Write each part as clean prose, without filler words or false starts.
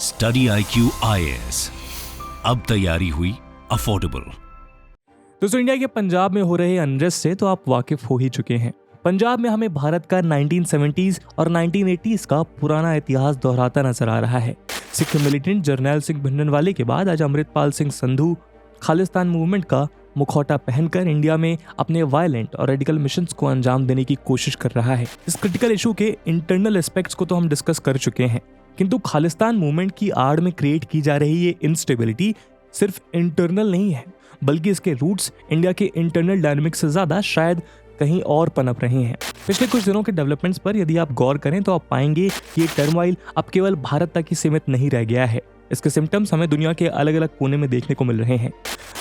Study IQ IAS, अब तैयारी हुई अफोर्डेबल। दोस्तों, इंडिया के पंजाब में हो रहे अनरेस्ट से तो आप वाकिफ हो ही चुके हैं। पंजाब में हमें भारत का 1970s और 1980s का पुराना इतिहास दोहराता नजर आ रहा है। सिख मिलिटेंट जरनैल सिंह भिंडरनवाले के बाद आज अमृतपाल सिंह संधू खालिस्तान मूवमेंट का मुखौटा पहनकर इंडिया में अपने वायलेंट और रेडिकल मिशंस को अंजाम देने की कोशिश कर रहा है। इस क्रिटिकल इशू के इंटरनल एस्पेक्ट्स को तो हम डिस्कस कर चुके हैं, किंतु खालिस्तान मूवमेंट की आड़ में क्रिएट की जा रही ये इंस्टेबिलिटी सिर्फ इंटरनल नहीं है, बल्कि इसके रूट्स इंडिया के इंटरनल डायनामिक्स से ज्यादा शायद कहीं और पनप रहे हैं। पिछले कुछ दिनों के डेवलपमेंट्स पर यदि आप गौर करें तो आप पाएंगे कि ये टर्मोइल अब केवल भारत तक ही सीमित नहीं रह गया है। इसके सिम्टम्स हमें दुनिया के अलग अलग कोने में देखने को मिल रहे हैं।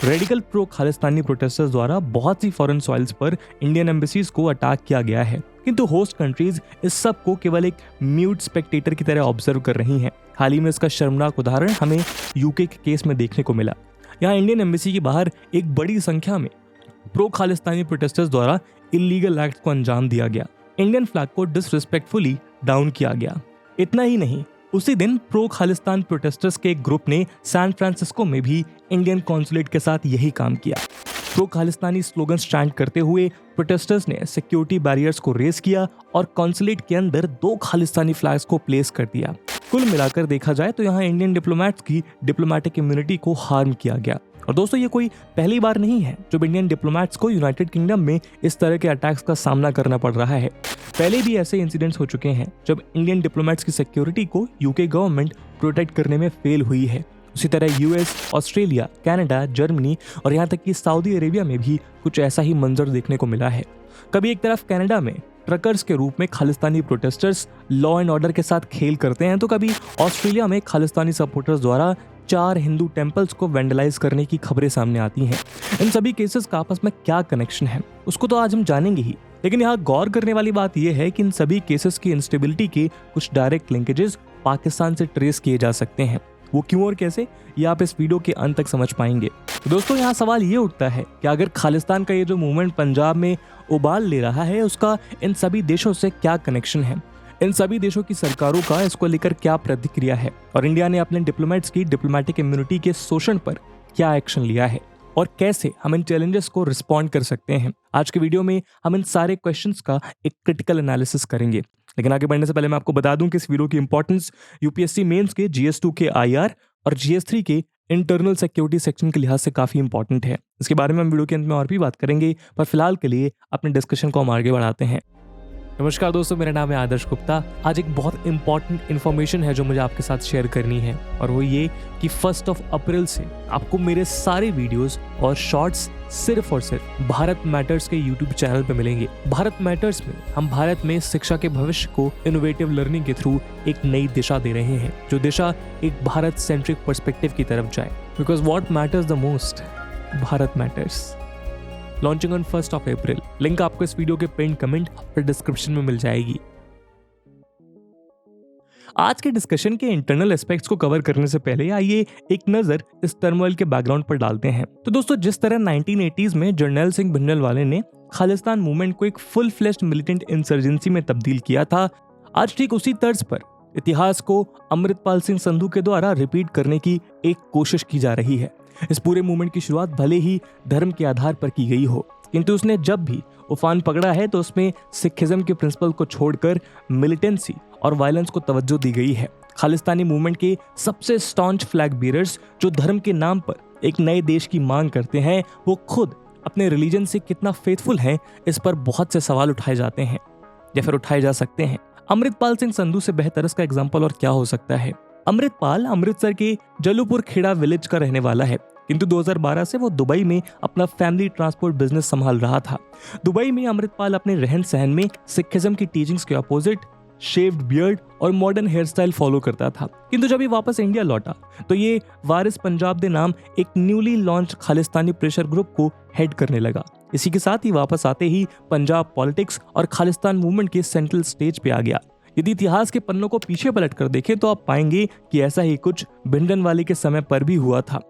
रेडिकल प्रो खालिस्तानी प्रोटेस्टर्स द्वारा बहुत सी फॉरेन सॉइल्स पर इंडियन एम्बेसीज को अटैक किया गया है, किंतु होस्ट कंट्रीज इस सब को केवल एक म्यूट स्पेक्टेटर की तरह ऑब्जर्व कर रही हैं। हाल ही में इसका शर्मनाक उदाहरण हमें यूके के केस में देखने को मिला। यहाँ इंडियन एम्बेसी के बाहर एक बड़ी संख्या में प्रो खालिस्तानी प्रोटेस्टर्स द्वारा इलीगल एक्ट को अंजाम दिया गया। इंडियन फ्लैग को डिसरिस्पेक्टफुली डाउन किया गया। इतना ही नहीं, उसी दिन प्रो खालिस्तान प्रोटेस्टर्स के एक ग्रुप ने सैन फ्रांसिस्को में भी इंडियन कॉन्सुलेट के साथ यही काम किया। प्रो खालिस्तानी स्लोगन स्टैंड करते हुए प्रोटेस्टर्स ने सिक्योरिटी बैरियर्स को रेस किया और कॉन्सुलेट के अंदर 2 खालिस्तानी फ्लैग्स को प्लेस कर दिया। कुल मिलाकर देखा जाए तो यहाँ इंडियन डिप्लोमेट्स की डिप्लोमेटिक इम्यूनिटी को हार्म किया गया। और दोस्तों, ये कोई पहली बार नहीं है जब इंडियन डिप्लोमेट्स को यूनाइटेड किंगडम में इस तरह के अटैक्स का सामना करना पड़ रहा है। पहले भी ऐसे इंसिडेंट्स हो चुके हैं जब इंडियन डिप्लोमेट्स की सिक्योरिटी को यूके गवर्नमेंट प्रोटेक्ट करने में फेल हुई है। उसी तरह यूएस, ऑस्ट्रेलिया, कनाडा, जर्मनी और यहाँ तक कि सऊदी अरेबिया में भी कुछ ऐसा ही मंजर देखने को मिला है। कभी एक तरफ कनाडा में ट्रकर्स के रूप में Khalistani protesters law and order के साथ खेल करते हैं, तो कभी ऑस्ट्रेलिया में खालिस्तानी सपोर्टर्स द्वारा 4 हिंदू टेम्पल्स को वेंडलाइज करने की खबरें सामने आती हैं। इन सभी केसेस का आपस में क्या कनेक्शन है उसको तो आज हम जानेंगे ही, लेकिन यहाँ गौर करने वाली बात यह है कि इन सभी केसेस की इंस्टेबिलिटी के कुछ डायरेक्ट लिंकेजेस पाकिस्तान से ट्रेस किए जा सकते हैं। वो क्यों और कैसे, ये आप इस वीडियो के अंत तक समझ पाएंगे। तो दोस्तों, यहाँ सवाल ये उठता है कि अगर खालिस्तान का ये जो मूवमेंट पंजाब में उबाल ले रहा है, उसका इन सभी देशों से क्या कनेक्शन है, इन सभी देशों की सरकारों का इसको लेकर क्या प्रतिक्रिया है, और इंडिया ने अपने डिप्लोमेट्स की डिप्लोमेटिक इम्यूनिटी के शोषण पर क्या एक्शन लिया है, और कैसे हम इन चैलेंजेस को रिस्पॉन्ड कर सकते हैं। आज के वीडियो में हम इन सारे क्वेश्चंस का एक क्रिटिकल एनालिसिस करेंगे। लेकिन आगे बढ़ने से पहले मैं आपको बता दूं कि इस वीडियो की इंपॉर्टेंस यूपीएससी मेंस के GS2 के IR और GS3 के इंटरनल सिक्योरिटी सेक्शन के लिहाज से काफी इंपॉर्टेंट है। इसके बारे में हम वीडियो के अंत में और भी बात करेंगे, पर फिलहाल के लिए अपने डिस्कशन को हम आगे बढ़ाते हैं। नमस्कार दोस्तों, मेरा नाम है आदर्श गुप्ता। आज एक बहुत इंपॉर्टेंट इन्फॉर्मेशन है जो मुझे आपके साथ शेयर करनी है, और वो ये कि 1 अप्रैल से आपको मेरे सारे वीडियोस और शॉर्ट्स सिर्फ और सिर्फ भारत मैटर्स के YouTube चैनल पे मिलेंगे। भारत मैटर्स में हम भारत में शिक्षा के भविष्य को इनोवेटिव लर्निंग के थ्रू एक नई दिशा दे रहे हैं, जो दिशा एक भारत सेंट्रिक पर्सपेक्टिव की तरफ जाए। Because what matters the most, Bharat matters. Launching on 1 April. Link आपको इस वीडियो के पिन कमेंट और डिस्क्रिप्शन में मिल जाएगी। आज के डिस्कशन के इंटरनल एस्पेक्ट्स को कवर करने से पहले आइए एक नजर इस टर्मोइल के बैकग्राउंड पर डालते हैं। तो दोस्तों, जिस तरह 1980s में जरनैल सिंह भिंडरनवाले ने खालिस्तान मूवमेंट को एक फुल फ्लेश्ड मिलिटेंट इंसर्जेंसी में तब्दील किया था, आज ठीक उसी तर्ज पर इतिहास को अमृतपाल सिंह संधू के द्वारा रिपीट करने की एक कोशिश की जा रही है। इस पूरे मूवमेंट की शुरुआत भले ही धर्म के आधार पर की गई हो, किंतु उसने जब भी उफान पकड़ा है तो उसमें सिखिज्म के प्रिंसिपल को छोड़कर मिलिटेंसी और वायलेंस को तवज्जो दी गई है। खालिस्तानी मूवमेंट के सबसे स्टॉन्च फ्लैग बीयरर्स जो धर्म के नाम पर एक नए देश की मांग करते हैं, वो खुद अपने रिलीजन से कितना फेथफुल हैं, इस पर बहुत से सवाल उठाए जाते हैं या फिर उठाए जा सकते हैं। अमृतपाल सिंह संधू से बेहतर इसका एग्जाम्पल और क्या हो सकता है। अमृतपाल अमृतसर के जलूपुर खेड़ा विलेज का रहने वाला है, किंतु 2012 से वो दुबई में अपना फैमिली ट्रांसपोर्ट बिजनेस संभाल रहा था। दुबई में अमृतपाल अपने रहन सहन में सिखिज्म की टीचिंग्स के अपोजिट शेव्ड बियर्ड और मॉडर्न हेयर स्टाइल फॉलो करता था। किंतु जब ये वापस इंडिया लौटा तो ये वारिस पंजाब के नाम एक newly launch Khalistani pressure group को हेड करने लगा। इसी के साथ ही वापस आते ही पंजाब पॉलिटिक्स और खालिस्तान मूवमेंट के सेंट्रल स्टेज पे आ गया। यदि इतिहास के पन्नों को पीछे पलट कर देखें तो आप पाएंगे कि ऐसा ही कुछ भिंडरनवाले के समय पर भी हुआ था।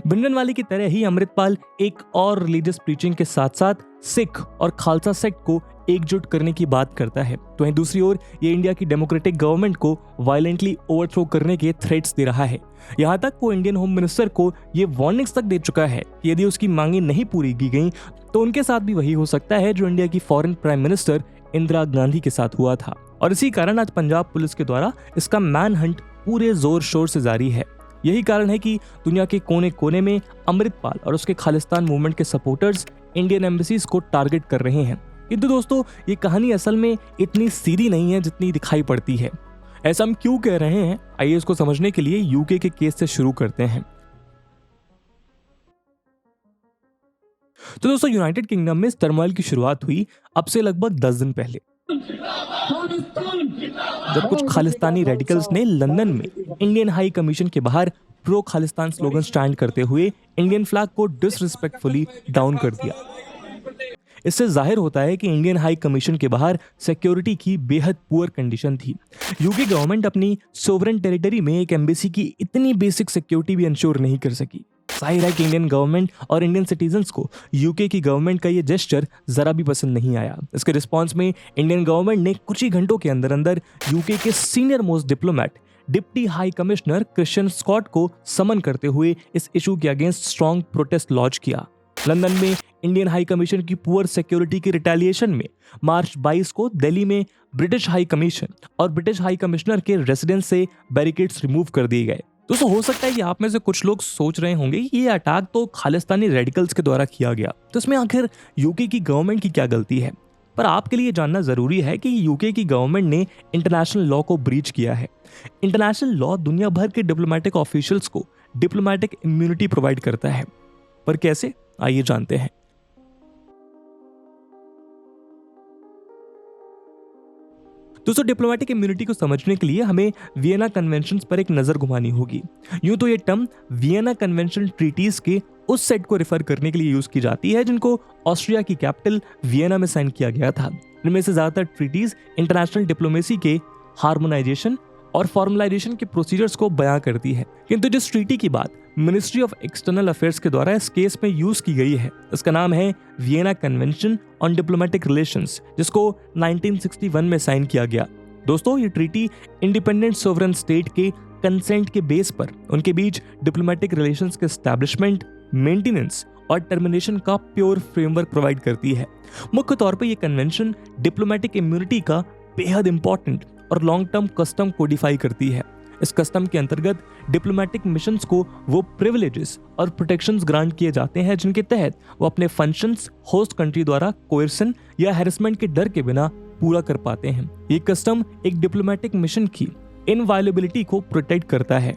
भिंडरनवाले की तरह ही अमृतपाल एक और रिलीजियस प्रीचिंग के साथ साथ सिख और खालसा सेक्ट को एकजुट करने की बात करता है, तो वहीं दूसरी ओर ये इंडिया की डेमोक्रेटिक गवर्नमेंट को वायलेंटली ओवरथ्रो करने के थ्रेट्स दे रहा है। यहाँ तक वो इंडियन होम मिनिस्टर को ये वार्निंग्स तक दे चुका है कि यदि उसकी मांगे नहीं पूरी की गई तो उनके साथ भी वही हो सकता है जो इंडिया की foreign prime minister Indira Gandhi के साथ हुआ था। और इसी कारण आज पंजाब पुलिस के द्वारा इसका मैन हंट पूरे जोर शोर से जारी है। यही कारण है कि दुनिया के कोने कोने में अमृतपाल और उसके खालिस्तान मूवमेंट के सपोर्टर्स इंडियन एम्बेसीज को टारगेट कर रहे हैं। किंतु दोस्तों, ये कहानी असल में इतनी सीधी नहीं है जितनी दिखाई पड़ती है। ऐसा हम क्यों कह रहे हैं, आइए इसको समझने के लिए यूके के केस से शुरू करते हैं। तो दोस्तों, यूनाइटेड किंगडम में इस टर्मोइल की शुरुआत हुई अब से लगभग 10 दिन पहले, जब कुछ खालिस्तानी रेडिकल्स ने लंदन में इंडियन हाई कमीशन के बाहर प्रो खालिस्तान स्लोगन स्टैंड करते हुए इंडियन फ्लैग को डिसरिस्पेक्टफुली डाउन कर दिया। इससे जाहिर होता है कि इंडियन हाई कमीशन के बाहर सिक्योरिटी की बेहद पुअर कंडीशन थी। यूके गवर्नमेंट अपनी सोवरेन टेरिटरी में एक एम्बेसी की इतनी बेसिक सिक्योरिटी भी इंश्योर नहीं कर सकी। जाहिर है कि इंडियन गवर्नमेंट और इंडियन सिटीजन्स को यूके की गवर्नमेंट का ये जेस्चर जरा भी पसंद नहीं आया। इसके रिस्पॉन्स में इंडियन गवर्नमेंट ने कुछ ही घंटों के अंदर अंदर यूके के senior most diplomat deputy high commissioner Christian Scott को समन करते हुए इस इशू के अगेंस्ट स्ट्रॉन्ग प्रोटेस्ट लॉन्च किया। लंदन में इंडियन हाई कमीशन की पुअर सिक्योरिटी की रिटेलिएशन में मार्च 22 को दिल्ली में ब्रिटिश हाई कमीशन और ब्रिटिश हाई कमिश्नर के रेसिडेंस से बैरिकेड्स रिमूव कर दिए गए। दोस्तों, हो सकता है कि आप में से कुछ लोग सोच रहे होंगे कि ये अटैक तो खालिस्तानी रेडिकल्स के द्वारा किया गया, तो इसमें आखिर यूके की गवर्नमेंट की क्या गलती है। पर आपके लिए जानना जरूरी है कि यूके की गवर्नमेंट ने इंटरनेशनल लॉ को ब्रीच किया है। इंटरनेशनल लॉ दुनिया भर के डिप्लोमेटिक ऑफिशियल्स को डिप्लोमेटिक इम्यूनिटी प्रोवाइड करता है, पर कैसे, आइए जानते हैं। दोस्तों, डिप्लोमेटिक इम्यूनिटी को समझने के लिए हमें वियना कन्वेंशन पर एक नजर घुमानी होगी। यूं तो ये टर्म वियना कन्वेंशन ट्रीटीज के उस सेट को रेफर करने के लिए यूज की जाती है जिनको ऑस्ट्रिया की कैपिटल वियना में साइन किया गया था। इनमें से ज्यादातर ट्रीटीज इंटरनेशनल डिप्लोमेसी के हार्मोनाइजेशन और फॉर्मलाइजेशन के प्रोसीजर्स को बयां करती है। किंतु जिस ट्रीटी की बात मिनिस्ट्री ऑफ एक्सटर्नल अफेयर्स के द्वारा इस केस में यूज की गई है, इसका नाम है Vienna convention on diplomatic relations, जिसको 1961 में साइन किया गया। दोस्तों, ये ट्रीटी इंडिपेंडेंट सोवरेन स्टेट के कंसेंट के बेस पर उनके बीच डिप्लोमेटिक रिलेशंस के एस्टैब्लिशमेंट, मेंटेनेंस और टर्मिनेशन का प्योर फ्रेमवर्क प्रोवाइड करती है। मुख्य तौर पर यह कन्वेंशन डिप्लोमेटिक इम्यूनिटी का बेहद इंपॉर्टेंट और लॉन्ग टर्म कस्टम कोडिफाई करती है। इस कस्टम के अंतर्गत डिप्लोमेटिक मिशंस को वो प्रिविलेजेस और प्रोटेक्शंस ग्रांट किए जाते हैं जिनके तहत वो अपने फंक्शंस होस्ट कंट्री द्वारा कोएर्सन या हैरेसमेंट के डर के बिना पूरा कर पाते हैं। ये कस्टम एक डिप्लोमेटिक मिशन की इनवायलेबिलिटी को प्रोटेक्ट करता है,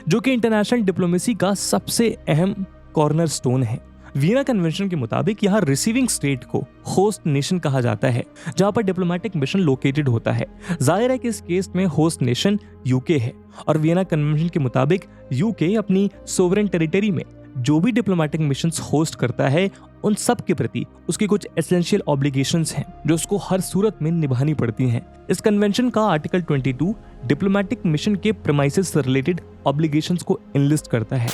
जो कि इंटरनेशनल डिप्लोमेसी का सबसे अहम कॉर्नरस्टोन है। वियना कन्वेंशन के मुताबिक यहाँ रिसीविंग स्टेट को होस्ट नेशन कहा जाता है, जहाँ पर डिप्लोमेटिक मिशन लोकेटेड होता है। जाहिर है कि इस केस में होस्ट नेशन यूके है और वियना कन्वेंशन के मुताबिक यूके अपनी सोवरेन टेरिटरी में जो भी डिप्लोमेटिक मिशंस होस्ट करता है उन सब के प्रति उसकी कुछ एसेंशियल ऑब्लिगेशंस हैं जो उसको हर सूरत में निभानी पड़ती हैं। इस कन्वेंशन का आर्टिकल 22 डिप्लोमेटिक मिशन के प्रेमाइसेस से रिलेटेड ऑब्लिगेशंस को इनलिस्ट करता है।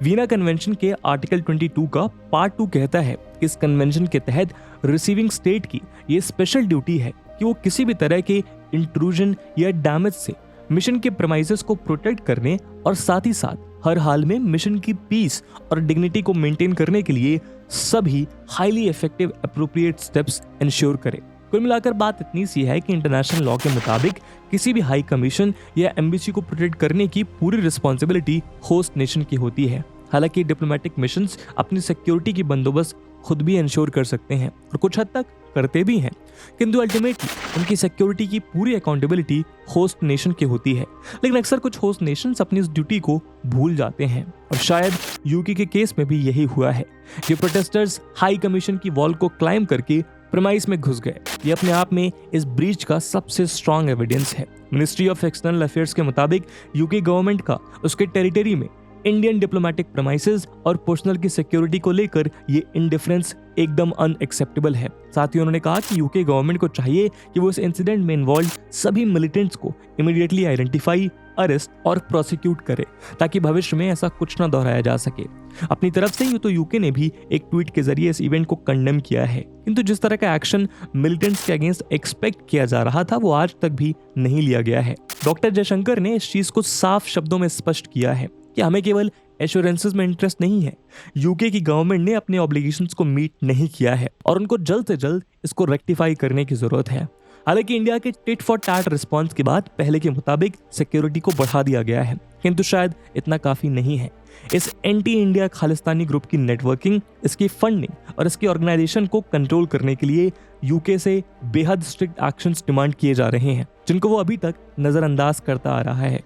वियना कन्वेंशन के आर्टिकल 22 का पार्ट 2 कहता है कि इस कन्वेंशन के तहत रिसीविंग स्टेट की ये स्पेशल ड्यूटी है कि वो किसी भी तरह के इंट्रूजन या डैमेज से मिशन के प्रेमाइसेस को प्रोटेक्ट करने और साथ ही साथ हर हाल में मिशन की पीस और डिग्निटी को मेंटेन करने के लिए सभी highly effective appropriate steps ensure करे। कुल मिलाकर बात इतनी सी है कि इंटरनेशनल लॉ के मुताबिक किसी भी हाई कमीशन या एम्बेसी को प्रोटेक्ट करने की पूरी रिस्पॉन्सिबिलिटी होस्ट नेशन की होती है। हालांकि डिप्लोमेटिक मिशंस अपनी सिक्योरिटी की बंदोबस्त खुद भी इंश्योर कर सकते हैं और कुछ हद तक करते भी हैं, किंतु अल्टीमेटली उनकी सिक्योरिटी की पूरी अकाउंटेबिलिटी होस्ट नेशन की होती है। लेकिन अक्सर कुछ होस्ट नेशंस अपनी इस ड्यूटी को भूल जाते हैं और शायद यूके के केस में भी यही हुआ है कि प्रोटेस्टर्स हाई कमीशन की वॉल को क्लाइम करके प्रेमाइस में घुस गए। ये अपने आप में इस ब्रीच का सबसे स्ट्रॉन्ग एविडेंस है। मिनिस्ट्री ऑफ एक्सटर्नल अफेयर्स के मुताबिक यूके गवर्नमेंट का उसके टेरिटरी में इंडियन डिप्लोमेटिक प्रेमाइसेस और पर्सनल की सिक्योरिटी को लेकर ये इंडिफरेंस एकदम अनएक्सेप्टेबल है। साथ ही उन्होंने कहा कि यूके गवर्नमेंट को चाहिए कि वो इस इंसिडेंट में इन्वॉल्व सभी मिलिटेंट्स को इमीडिएटली आइडेंटिफाई, अरेस्ट और प्रोसिक्यूट करे ताकि भविष्य में ऐसा कुछ ना दोहराया जा सके। अपनी तरफ से तो यूके ने भी एक ट्वीट के जरिए इस इवेंट को कंडेम किया है, किंतु जिस तरह का एक्शन मिलिटेंट्स के अगेंस्ट एक्सपेक्ट किया जा रहा था वो आज तक भी नहीं लिया गया है। डॉक्टर जयशंकर ने इस चीज को साफ शब्दों में स्पष्ट किया है कि हमें केवल एश्योरेंसेस में इंटरेस्ट नहीं है। यूके की गवर्नमेंट ने अपने ऑब्लिगेशंस को मीट नहीं किया है और उनको जल्द से जल्द इसको रेक्टिफाई करने की जरूरत है। हालांकि इंडिया के टिट फॉर टैट रिस्पॉन्स के बाद पहले के मुताबिक सिक्योरिटी को बढ़ा दिया गया है, किंतु शायद इतना काफी नहीं है। इस एंटी इंडिया खालिस्तानी ग्रुप की नेटवर्किंग, इसकी फंडिंग और इसकी ऑर्गेनाइजेशन को कंट्रोल करने के लिए यूके से बेहद स्ट्रिक्ट एक्शंस डिमांड किए जा रहे हैं, जिनको वो अभी तक नजरअंदाज करता आ रहा है।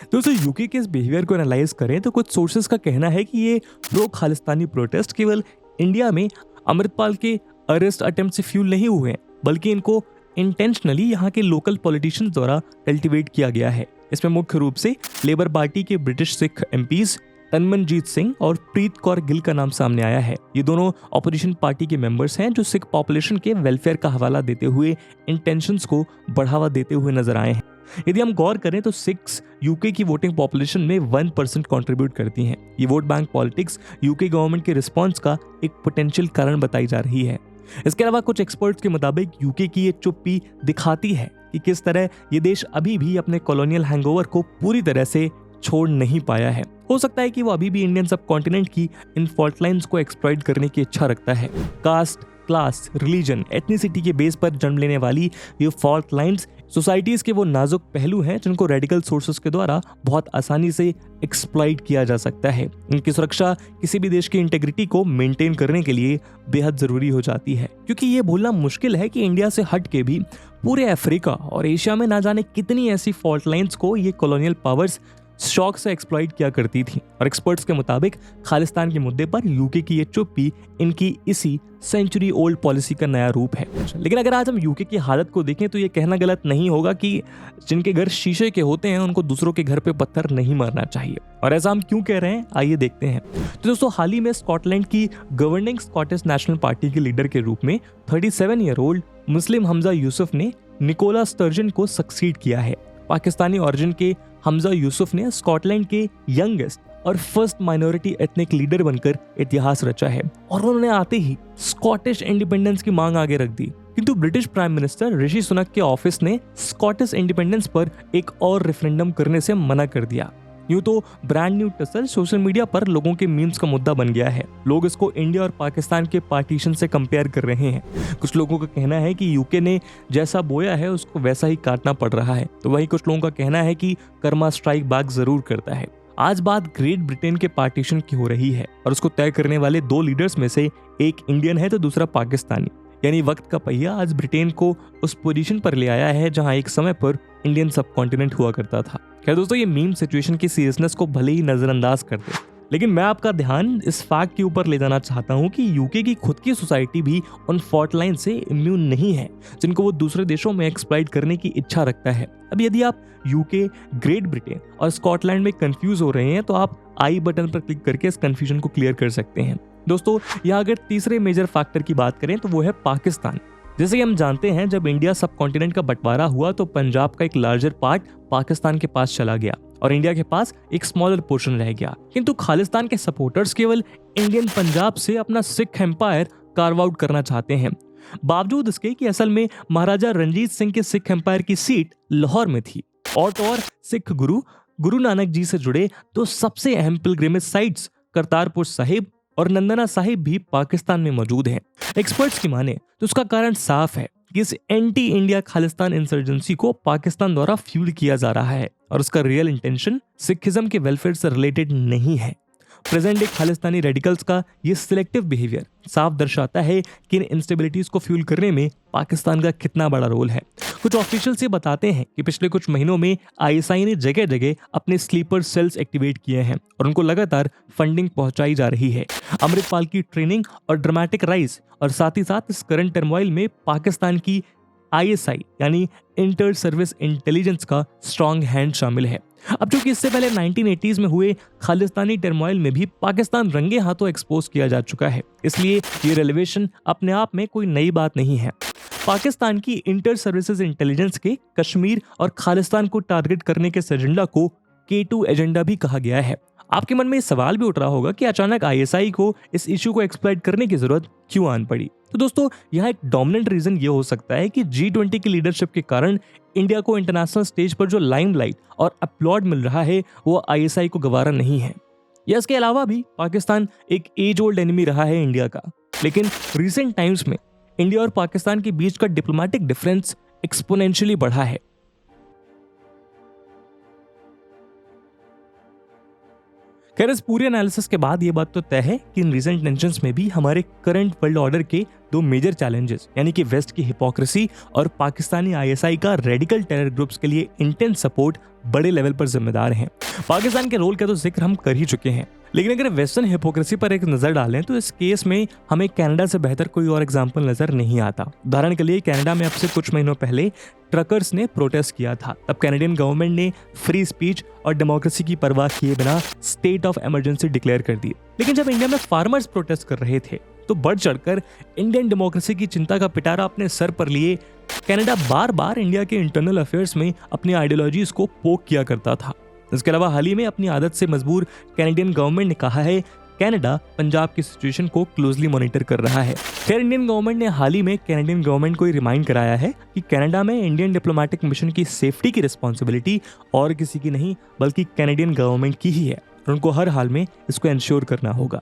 दोस्तों, यूके के इस बिहेवियर को एनालाइज करें तो कुछ सोर्सेस का कहना है कि ये प्रो खालिस्तानी प्रोटेस्ट केवल इंडिया में अमृतपाल के अरेस्ट अटेम्प्ट से फ्यूल नहीं हुए हैं, बल्कि इनको इंटेंशनली यहाँ के लोकल पॉलिटिशियंस द्वारा कल्टीवेट किया गया है। इसमें मुख्य रूप से लेबर पार्टी के ब्रिटिश सिख एमपीज तनमनजीत सिंह और प्रीत कौर गिल का नाम सामने आया है। ये दोनों ऑपोजिशन पार्टी के मेंबर्स हैं जो सिख पॉपुलेशन के वेलफेयर का हवाला देते हुए इंटेंशंस को बढ़ावा देते हुए नजर आए हैं। यदि हम गौर करें तो सिख्स यूके की वोटिंग पॉपुलेशन में 1% कंट्रीब्यूट करती हैं। ये vote bank politics UK government के रिस्पॉन्स का एक पोटेंशियल कारण बताई जा रही है। इसके अलावा कुछ एक्सपर्ट्स के मुताबिक यूके की ये चुप्पी दिखाती है कि किस तरह ये देश अभी भी अपने कॉलोनियल हैंगओवर को पूरी तरह से छोड़ नहीं पाया है। हो सकता है कि वो अभी भी इंडियन सब कॉन्टिनेंट की इन फॉल्ट लाइन्स को एक्सप्लॉइट करने की इच्छा रखता है। कास्ट, क्लास, रिलीजन, एथनिसिटी के बेस पर जन्म लेने वाली ये फॉल्ट लाइन्स सोसाइटीज के वो नाजुक पहलू हैं जिनको रेडिकल सोर्सेस के द्वारा बहुत आसानी से एक्सप्लॉइट किया जा सकता है। इनकी सुरक्षा किसी भी देश की इंटेग्रिटी को मेंटेन करने के लिए बेहद जरूरी हो जाती है, क्योंकि ये भूलना मुश्किल है कि इंडिया से हट के भी पूरे अफ्रीका और एशिया में ना जाने कितनी ऐसी फॉल्ट लाइन्स को ये कॉलोनियल पावर्स शौक से एक्सप्लॉइट किया करती थी। और एक्सपर्ट्स के मुताबिक खालिस्तान के मुद्दे पर यूके की ये चुप्पी इनकी इसी सेंचुरी ओल्ड पॉलिसी का नया रूप है। लेकिन अगर आज हम यूके की हालत को देखें तो ये कहना गलत नहीं होगा कि जिनके घर शीशे के होते हैं उनको दूसरों के घर पे पत्थर नहीं मारना चाहिए। और ऐसा हम क्यों कह रहे हैं, आइए देखते हैं। तो दोस्तों, हाल ही में स्कॉटलैंड की गवर्निंग स्कॉटिश नेशनल पार्टी के लीडर के रूप में 37 ईयर ओल्ड मुस्लिम हमजा यूसुफ ने निकोला स्टर्जन को सक्सीड किया है। पाकिस्तानी ओरिजिन के हमजा यूसुफ ने स्कॉटलैंड के यंगेस्ट और फर्स्ट माइनॉरिटी एथनिक लीडर बनकर इतिहास रचा है और उन्होंने आते ही स्कॉटिश इंडिपेंडेंस की मांग आगे रख दी। किंतु British prime minister Rishi Sunak के ऑफिस ने स्कॉटिश इंडिपेंडेंस पर एक और रेफरेंडम करने से मना कर दिया। यूं तो brand new tussle social media पर लोगों के मीम्स का मुद्दा बन गया है। लोग इसको इंडिया और पाकिस्तान के पार्टीशन से कंपेयर कर रहे हैं। कुछ लोगों का कहना है कि यूके ने जैसा बोया है उसको वैसा ही काटना पड़ रहा है, तो वहीं कुछ लोगों का कहना है कि कर्मा स्ट्राइक बैक जरूर करता है। आज बात ग्रेट ब्रिटेन के पार्टीशन की हो रही है और उसको तय करने वाले दो लीडर्स में से एक इंडियन है तो दूसरा पाकिस्तानी। यानी वक्त का पहिया आज ब्रिटेन को उस पोजीशन पर ले आया है जहां एक समय पर इंडियन सब कॉन्टिनेंट हुआ करता था। खैर दोस्तों, ये मीम सिचुएशन की सीरियसनेस को भले ही नजरअंदाज कर दे, लेकिन मैं आपका ध्यान इस फैक्ट के ऊपर ले जाना चाहता हूं कि यूके की खुद की सोसाइटी भी उन फॉल्ट लाइन से इम्यून नहीं है जिनको वो दूसरे देशों में एक्सप्लॉइट करने की इच्छा रखता है। अब यदि आप यूके, ग्रेट ब्रिटेन और स्कॉटलैंड में कंफ्यूज हो रहे हैं तो आप आई बटन पर क्लिक करके इस कंफ्यूजन को क्लियर कर सकते हैं। दोस्तों, यहाँ अगर तीसरे मेजर फैक्टर की बात करें तो वो है पाकिस्तान। जैसे कि हम जानते हैं, जब इंडिया सब कॉन्टिनेंट का बंटवारा हुआ तो पंजाब का एक लार्जर पार्ट पाकिस्तान के पास चला गया और इंडिया के पास एक स्मॉलर पोर्शन रह गया। किंतु खालिस्तान के सपोर्टर्स केवल इंडियन पंजाब से अपना सिख एम्पायर कार्व आउट करना चाहते हैं, बावजूद इसके कि असल में महाराजा रंजीत सिंह के सिख एम्पायर की सीट लाहौर में थी। और तो और सिख गुरु नानक जी से जुड़े तो सबसे अहम पिलग्रिमेज साइट्स करतारपुर साहिब और नंदना साहिब भी पाकिस्तान में मौजूद हैं। एक्सपर्ट्स की माने तो उसका कारण साफ है कि इस एंटी इंडिया खालिस्तान इंसर्जेंसी को पाकिस्तान द्वारा फ्यूल किया जा रहा है और उसका रियल इंटेंशन सिखिज्म के वेलफेयर से रिलेटेड नहीं है। प्रेजेंट डे खालिस्तानी रेडिकल्स का ये सिलेक्टिव बिहेवियर साफ दर्शाता है कि इन इंस्टेबिलिटीज को फ्यूल करने में पाकिस्तान का कितना बड़ा रोल है। कुछ ऑफिशियल्स ये बताते हैं कि पिछले कुछ महीनों में आईएसआई ने जगह जगह अपने स्लीपर सेल्स एक्टिवेट किए हैं और उनको लगातार फंडिंग पहुंचाई जा रही है। अमृतपाल की ट्रेनिंग और ड्रामेटिक राइज और साथ ही साथ इस करंट टर्मोइल में पाकिस्तान की आईएसआई यानी इंटर सर्विस इंटेलिजेंस का स्ट्रॉन्ग हैंड शामिल है। अब चूंकि इससे पहले 1980s में हुए खालिस्तानी टर्मोइल में भी पाकिस्तान रंगे हाथों एक्सपोज किया जा चुका है, इसलिए ये रेलेवेशन अपने आप में कोई नई बात नहीं है। पाकिस्तान की इंटर सर्विसेज इंटेलिजेंस के कश्मीर और खालिस्तान को टारगेट करने के इस एजेंडा को K2 एजेंडा भी कहा गया है। आपके मन में इस सवाल भी उठ रहा होगा कि अचानक ISI को इस इशू को एक्सप्लॉइट करने की जरूरत क्यों आन पड़ी। तो दोस्तों, यहाँ एक डोमिनेंट रीजन ये हो सकता है कि G20 की लीडरशिप के कारण इंडिया को इंटरनेशनल स्टेज पर जो लाइमलाइट और अपलॉड मिल रहा है वो ISI को गवारा नहीं है। या इसके अलावा भी पाकिस्तान एक एज ओल्ड एनिमी रहा है इंडिया का, लेकिन रिसेंट टाइम्स में इंडिया और पाकिस्तान के बीच का डिप्लोमेटिक डिफरेंस एक्सपोनेंशियली बढ़ा है। खैर, इस पूरे एनालिसिस के बाद ये बात तो तय है कि इन रीसेंट टेंशंस में भी हमारे करंट वर्ल्ड ऑर्डर के दो मेजर चैलेंजेस यानी कि वेस्ट की हिपोक्रेसी और पाकिस्तानी ISI का रेडिकल टेरर ग्रुप्स के लिए इंटेंस सपोर्ट बड़े लेवल पर जिम्मेदार हैं। पाकिस्तान के रोल का तो जिक्र हम कर ही चुके हैं, लेकिन अगर वेस्टर्न हिपोक्रेसी पर एक नजर डालें तो इस केस में हमें कनाडा से बेहतर कोई और एग्जाम्पल नजर नहीं आता। उदाहरण के लिए कनाडा में अब से कुछ महीनों पहले ट्रकर्स ने प्रोटेस्ट किया था। तब कैनेडियन गवर्नमेंट ने फ्री स्पीच और डेमोक्रेसी की परवाह किए बिना स्टेट ऑफ इमरजेंसी डिक्लेयर कर दी। लेकिन जब इंडिया में फार्मर्स प्रोटेस्ट कर रहे थे तो बढ़ चढ़कर इंडियन डेमोक्रेसी की चिंता का पिटारा अपने सर पर लिए कनाडा बार बार इंडिया के इंटरनल अफेयर्स में अपनी आइडियोलॉजीज को पोक किया करता था। इसके अलावा हाल ही में अपनी आदत से मजबूर कैनेडियन गवर्नमेंट ने कहा है कनाडा पंजाब की सिचुएशन को क्लोजली मॉनिटर कर रहा है। खैर, इंडियन गवर्नमेंट ने हाल ही में कैनेडियन गवर्नमेंट को रिमाइंड कराया है कि कनाडा में इंडियन डिप्लोमेटिक मिशन की सेफ्टी की रिस्पॉन्सिबिलिटी और किसी की नहीं बल्कि कैनेडियन गवर्नमेंट की ही है और उनको हर हाल में इसको इंश्योर करना होगा।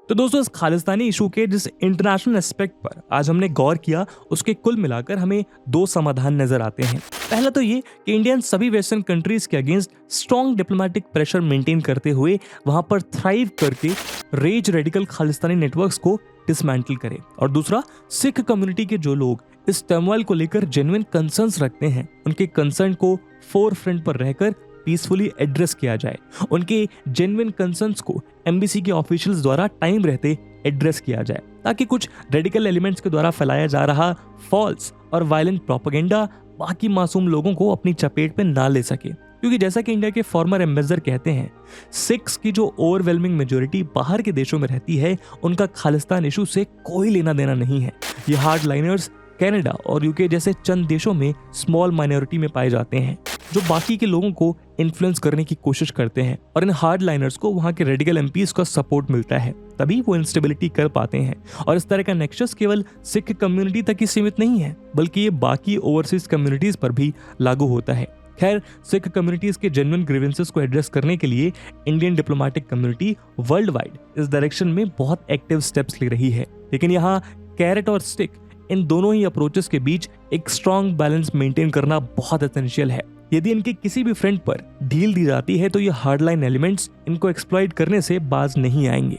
तो दोस्तों, इस खालिस्तानी इशू के जिस इंटरनेशनल एस्पेक्ट पर आज हमने गौर किया उसके कुल मिलाकर हमें दो समाधान नजर आते हैं। पहला तो ये कि इंडियन सभी वेस्टर्न कंट्रीज के against strong diplomatic pressure maintain करते हुए वहां पर थ्राइव करके रेज रेडिकल खालिस्तानी नेटवर्क्स को डिसमेंटल करे, और दूसरा सिख कम्युनिटी के जो लोग इस टर्मोइल को लेकर जेन्युइन कंसर्न्स रखते हैं उनके कंसर्न को फोर फ्रंट पर रहकर पीसफुली एड्रेस किया जाए। उनके जेन्युइन कंसर्न्स को एम्बेसी के ऑफिशियल्स द्वारा टाइम रहते एड्रेस किया जाए, ताकि कुछ रेडिकल एलिमेंट्स के द्वारा फैलाया जा रहा फॉल्स और वायलेंट प्रोपेगेंडा बाकी मासूम लोगों को अपनी चपेट में ना ले सके। क्योंकि जैसा कि इंडिया के फॉर्मर एम्बेसडर कहते हैं, सिख्स की जो ओवरवेलमिंग मेजोरिटी बाहर के देशों में रहती है उनका खालिस्तान इशू से कोई लेना देना नहीं है। ये हार्ड लाइनर्स कनाडा और यूके जैसे चंद देशों में स्मॉल माइनॉरिटी में पाए जाते हैं जो बाकी के लोगों को इन्फ्लुएंस करने की कोशिश करते हैं, और इन हार्ड लाइनर्स को वहां के रेडिकल एमपीज का सपोर्ट मिलता है, तभी वो इंस्टेबिलिटी कर पाते हैं। और इस तरह का नेक्सस केवल सिख कम्युनिटी तक ही सीमित नहीं है, बल्कि ये बाकी ओवरसीज कम्युनिटीज पर भी लागू होता है। खैर, सिख कम्युनिटीज के जेन्युइन ग्रीवेंसेस को एड्रेस करने के लिए Indian diplomatic community world wide इस डायरेक्शन में बहुत एक्टिव स्टेप्स ले रही है। लेकिन यहाँ कैरेट और स्टिक इन दोनों ही अप्रोचेस के बीच एक स्ट्रॉन्ग बैलेंस मेंटेन करना बहुत एसेंशियल है। यदि इनके किसी भी फ्रंट पर ढील दी जाती है तो ये हार्डलाइन एलिमेंट्स इनको एक्सप्लॉइट करने से बाज नहीं आएंगे।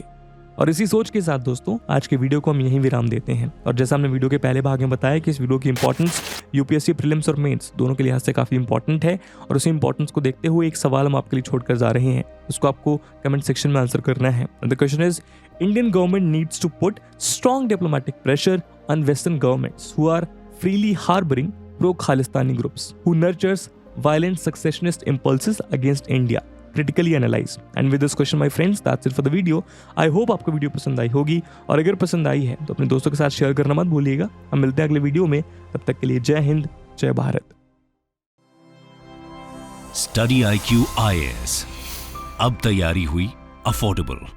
और इसी सोच के साथ दोस्तों, आज के वीडियो को हम यहीं विराम देते हैं। और जैसा हमने वीडियो के पहले भाग में बताया कि इस वीडियो की इंपॉर्टेंस यूपीएससी प्रीलिम्स और मेंस दोनों के लिहाज से काफी इंपॉर्टेंट है, और उसी इंपॉर्टेंस को देखते हुए एक सवाल हम आपके लिए छोड़कर जा रहे हैं। उसको आपको कमेंट सेक्शन में आंसर करना है। The question is, Indian government needs to put strong diplomatic pressure on western governments who are freely harbouring pro Khalistani groups who nurtures violent secessionist impulses against India. Critically analyze. And with this question, my friends, that's it for the video. I hope आपको video पसंद आई होगी, और अगर पसंद आई है तो अपने दोस्तों के साथ शेयर करना मत भूलिएगा। हम मिलते हैं अगले वीडियो में, तब तक के लिए जय हिंद, जय भारत। Study IQ IAS, अब तैयारी हुई अफोर्डेबल।